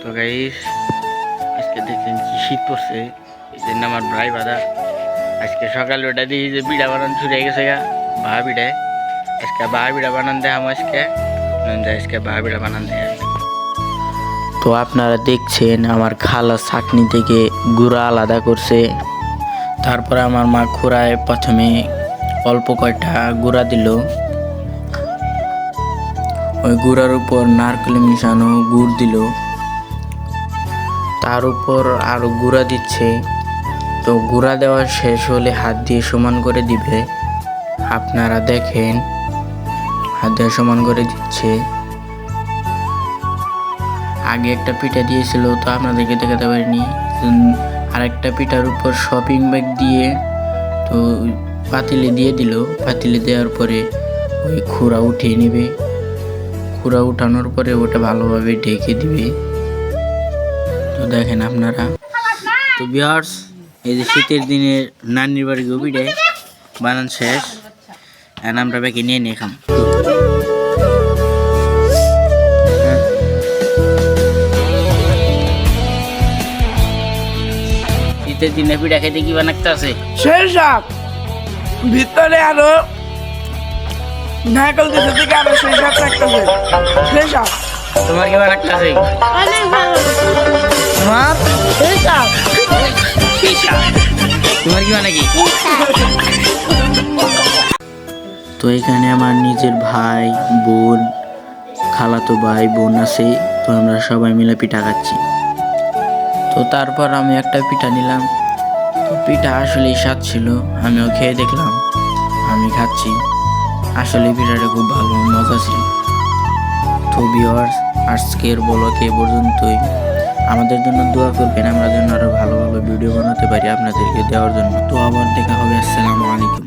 তো গাইস আজকে দেখছেন কি শীত পড়ছে, এই জন্য আমার ভাই বাদা আজকে সকালে ওটা দিয়ে যে পিঠা বানান শুরু হয়ে গেছে গা, বাহা পিঠায় আজকে বাহা পিঠা বানান দেয় আমার আজকে বাহা পিঠা বানান দেয়। তো আপনারা দেখছেন আমার খালা ছাকনি থেকে গুঁড়া আলাদা করছে, তারপরে আমার মা খুঁড়ায় প্রথমে অল্প কয়টা গুঁড়া দিল, ওই গুঁড়ার উপর নারকেল মিশানো গুড় দিল, তার উপর আরো গুঁড়া দিচ্ছে। তো গুঁড়া দেওয়া শেষ হলে হাত দিয়ে সমান করে দিবে। আপনারা দেখেন হাত দিয়ে সমান করে দিচ্ছে। আগে একটা পিঠা দিয়েছিল, তো আপনাদেরকে দেখাতে পারিনি। আরেকটা পিঠার উপর শপিং ব্যাগ দিয়ে তো পাতিলে দিয়ে দিল। পাতিলে দেওয়ার পরে ওই খুঁড়া উঠিয়ে নেবে, খুঁড়া উঠানোর পরে ওটা ভালোভাবে ঢেকে দিবে। তো দেখেন আপনারা। তো ভিউয়ার্স, এই যে শীতের দিনে নানির বাড়ি পিঠে বানান শেষ, এখন আমরা ব্যাগে নিয়ে নিয়ে খাম। শীতের দিনে পিঠা খেতে কি বানাতে আছে? সেই শাক ভিতরে আরো নারকেল কিছু থেকে আরো সেই শাক রাখতেছে। সেই শাক তোমার কি বানাতে আছে? অনেক ভালো তোমার সেই শাক তোমার কি মানে কি? তো এখানে আমার নিজের ভাই বোন, খালাতো ভাই বোন আছে, তো আমরা সবাই মিলে পিঠা খাচ্ছি। তো তারপর আমি একটা পিঠা নিলাম, তো পিঠা আসলেই স্বাদ ছিল, আমিও খেয়ে দেখলাম, আমি খাচ্ছি, আসলে পিঠাটা খুব ভালো মজা ছিল। তো ভিউয়ার্স, আজকের ব্লগ এ পর্যন্তই। আমাদের জন্য দোয়া করবেন, আমরা যেন আরো ভালো ভালো ভিডিও বানাতে পারি আপনাদেরকে দেওয়ার জন্য। তো আবার দেখা হবে। আসসালামু আলাইকুম।